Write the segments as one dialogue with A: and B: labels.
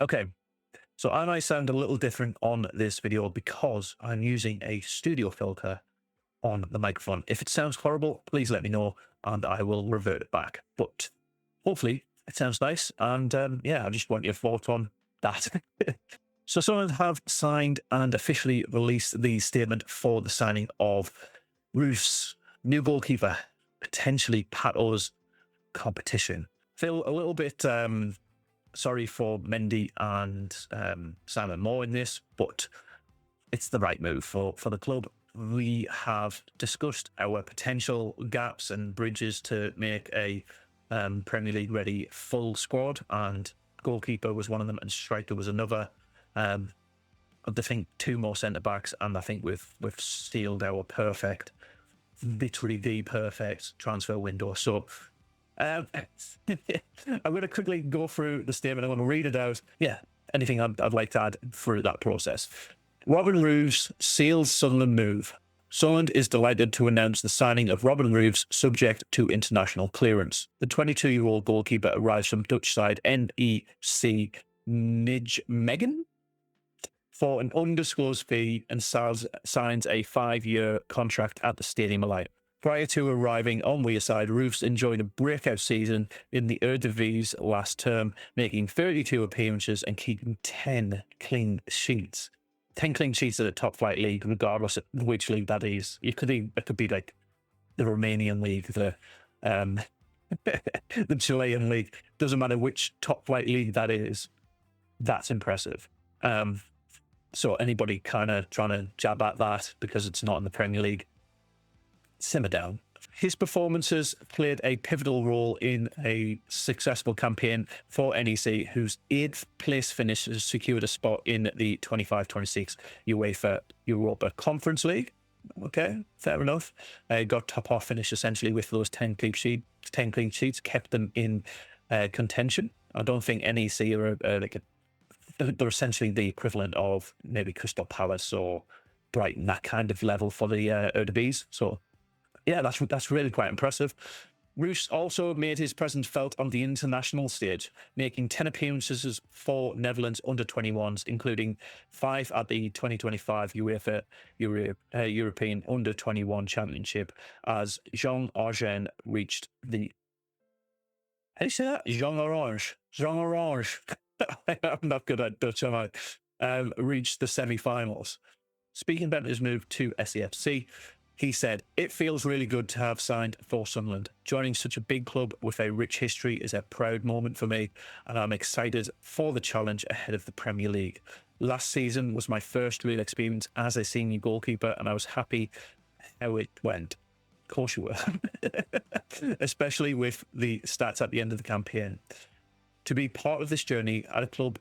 A: Okay, so I might sound a little different on this video because I'm using a studio filter on the microphone. If it sounds horrible, please let me know and I will revert it back. But hopefully it sounds nice. And yeah, I just want your thoughts on that. So Sunderland have signed and officially released the statement for the signing of Roefs, new goalkeeper, potentially Pato's competition. Feel a little bit sorry for Mendy and Simon Moore in this, but it's the right move for the club. We have discussed our potential gaps and bridges to make a Premier League ready full squad, and goalkeeper was one of them and striker was another. I think 2 more centre backs, and I think we've sealed our perfect, literally the perfect transfer window. So I'm going to quickly go through the statement. I'm going to read it out. Yeah, anything I'd like to add through that process. Robin Roefs seals Sunderland move. Sunderland is delighted to announce the signing of Robin Roefs subject to international clearance. The 22-year-old goalkeeper arrives from Dutch side NEC Nijmegen for an undisclosed fee and signs a 5-year contract at the Stadium Alliance. Prior to arriving on Wearside, Roefs enjoyed a breakout season in the Eredivisie last term, making 32 appearances and keeping 10 clean sheets. 10 clean sheets at a top flight league, regardless of which league that is. It could be like the Romanian league, the the Chilean league. Doesn't matter which top flight league that is. That's impressive. So anybody kind of trying to jab at that because it's not in the Premier League, simmer down. His performances played a pivotal role in a successful campaign for NEC, whose 8th place finish has secured a spot in the 25-26 UEFA Europa Conference League. Okay, fair enough. Got top half finish essentially with those 10 clean sheets, kept them in contention. I don't think NEC are they're essentially the equivalent of maybe Crystal Palace or Brighton, that kind of level for the Eredivisie. So yeah, that's really quite impressive. Roefs also made his presence felt on the international stage, making 10 appearances for Netherlands Under-21s, including 5 at the 2025 UEFA European Under-21 Championship, as Jean Orange reached the... How do you say that? Jean Orange. Jean Orange. I'm not good at Dutch, am I? Reached the semi-finals. Speaking about his move to SAFC, he said, "It feels really good to have signed for Sunderland. Joining such a big club with a rich history is a proud moment for me, and I'm excited for the challenge ahead of the Premier League. Last season was my first real experience as a senior goalkeeper, and I was happy how it went." Of course you were. Especially with the stats at the end of the campaign. To be part of this journey at a club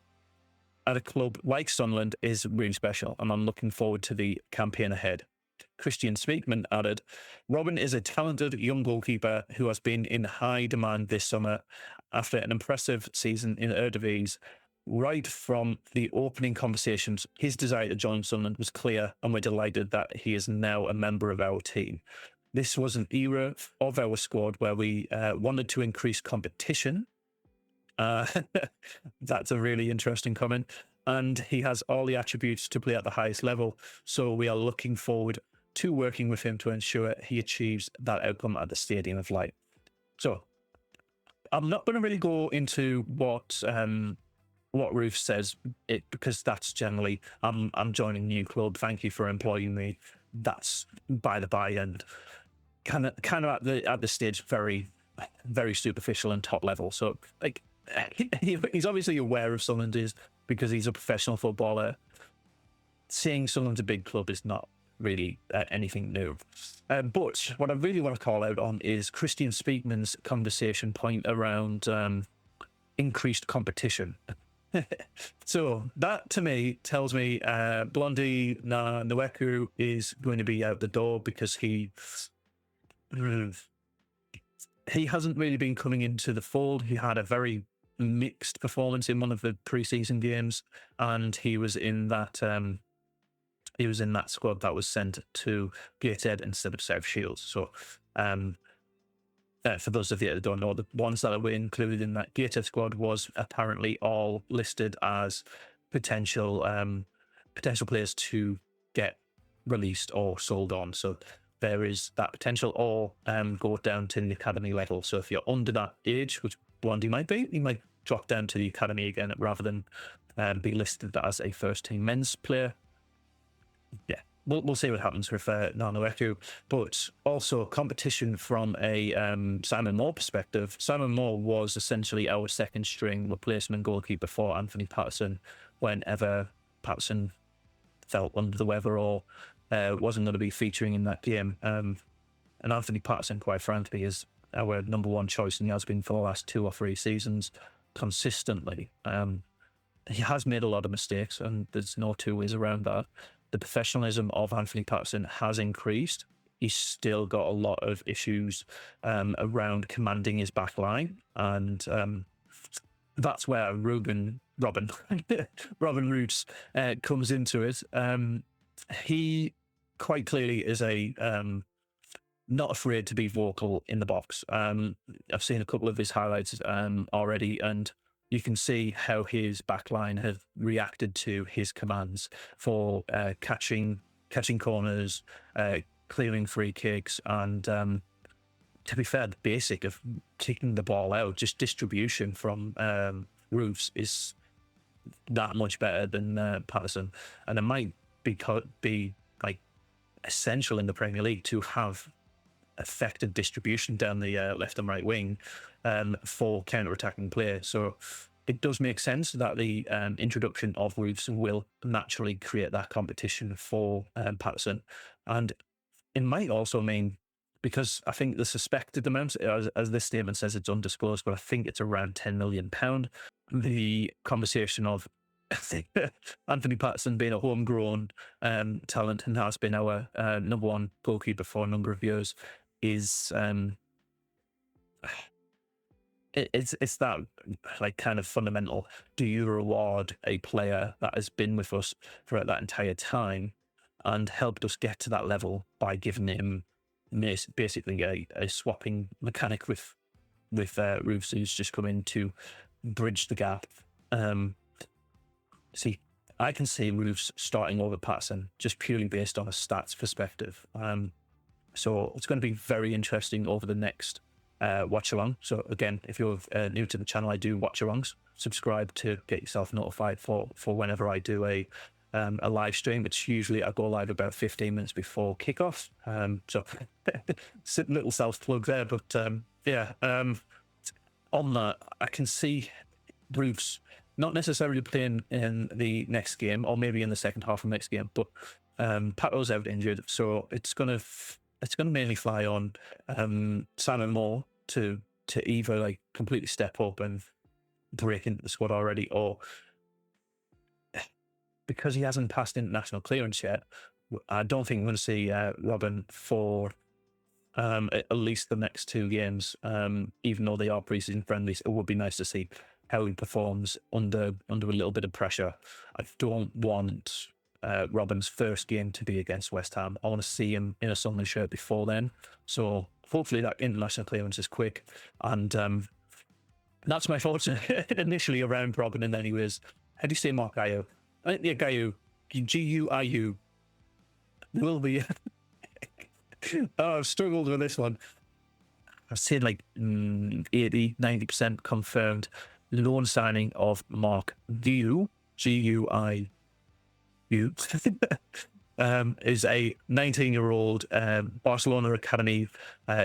A: like Sunderland is really special, and I'm looking forward to the campaign ahead. Christian Speakman added, "Robin is a talented young goalkeeper who has been in high demand this summer after an impressive season in Eredivisie. Right from the opening conversations, his desire to join Sunderland was clear, and we're delighted that he is now a member of our team. This was an era of our squad where we wanted to increase competition." That's a really interesting comment. "And he has all the attributes to play at the highest level. So we are looking forward to working with him to ensure he achieves that outcome at the Stadium of Light." So I'm not going to really go into what Roefs says, because that's generally, I'm joining a new club. Thank you for employing me. That's by the by, and kind of at the stage very, very superficial and top level. So like, he's obviously aware of Sunderland is because he's a professional footballer. Saying Sunderland's a big club is not really anything new. But what I really want to call out on is Christian Speakman's conversation point around increased competition. So that to me tells me Blondie Nweku is going to be out the door, because he hasn't really been coming into the fold. He had a very mixed performance in one of the preseason games, and he was in that squad that was sent to Gateshead instead of South Shields. So For those of you that don't know, the ones that were included in that Gator squad was apparently all listed as potential potential players to get released or sold on. So there is that potential, or go down to the academy level. So if you're under that age, which Blondie might be, you might drop down to the academy again rather than be listed as a first team men's player. Yeah, we'll see what happens with Nano Echo. But also competition from a Simon Moore perspective. Simon Moore was essentially our second string replacement goalkeeper for Anthony Patterson whenever Patterson felt under the weather or wasn't going to be featuring in that game. And Anthony Patterson, quite frankly, is our number one choice, and he has been for the last 2 or 3 seasons consistently. He has made a lot of mistakes, and there's no two ways around that. The professionalism of Anthony Patterson has increased. He's still got a lot of issues around commanding his back line, and that's where Robin Roefs comes into it. He quite clearly is a not afraid to be vocal in the box. I've seen a couple of his highlights already, and you can see how his backline have reacted to his commands for catching corners, clearing free kicks, and to be fair, the basic of kicking the ball out, just distribution from Roefs is that much better than Patterson, and it might be like essential in the Premier League to have effective distribution down the left and right wing for counter-attacking play. So it does make sense that the introduction of Roefs will naturally create that competition for Patterson. And it might also mean, because I think the suspected amount, as this statement says, it's undisclosed, but I think it's around £10 million. The conversation of Anthony Patterson being a homegrown talent and has been our number one goalkeeper for a number of years is it's that like kind of fundamental. Do you reward a player that has been with us throughout that entire time and helped us get to that level by giving him basically a swapping mechanic with Roefs, who's just come in to bridge the gap? See, I can see Roefs starting over Patterson just purely based on a stats perspective. So it's going to be very interesting over the next watch along. So again, if you're new to the channel, I do watch alongs. Subscribe to get yourself notified for whenever I do a live stream. It's usually I go live about 15 minutes before kickoff. So little self plug there, but yeah. On that, I can see Roefs not necessarily playing in the next game, or maybe in the second half of the next game, but Pato's out injured, so it's gonna mainly fly on Simon Moore to either like completely step up and break into the squad already, or because he hasn't passed international clearance yet, I don't think we're going to see Robin for at least the next 2 games. Even though they are preseason friendlies, it would be nice to see how he performs under a little bit of pressure. I don't want Robin's first game to be against West Ham. I want to see him in a Sunderland shirt before then. So hopefully that international clearance is quick. And that's my thoughts initially around Robin. And anyways, how do you say Mark Gaio? I think the Gaio, Guiu, will be. Oh, I've struggled with this one. I've seen like 80-90% confirmed loan signing of Mark Guiu, Guiu, is a 19-year-old Barcelona Academy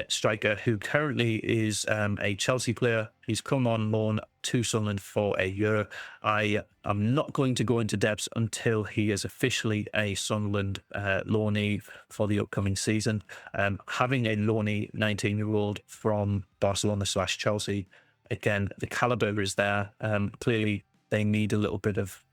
A: striker who currently is a Chelsea player. He's come on loan to Sunderland for a year. I am not going to go into depth until he is officially a Sunderland loanee for the upcoming season. Having a loanee 19-year-old from Barcelona/Chelsea, again, the caliber is there. Clearly, they need a little bit of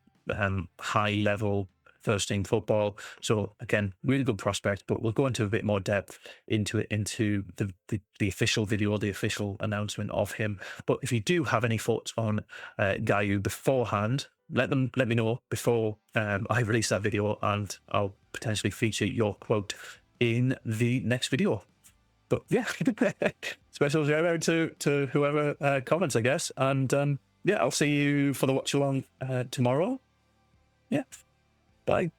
A: high-level first-team football. So again, really good prospect, but we'll go into a bit more depth into the official video, the official announcement of him. But if you do have any thoughts on Gaio beforehand, let me know before I release that video, and I'll potentially feature your quote in the next video. But yeah, special shout out to whoever comments, I guess. And yeah, I'll see you for the watch along tomorrow. Yeah, bye.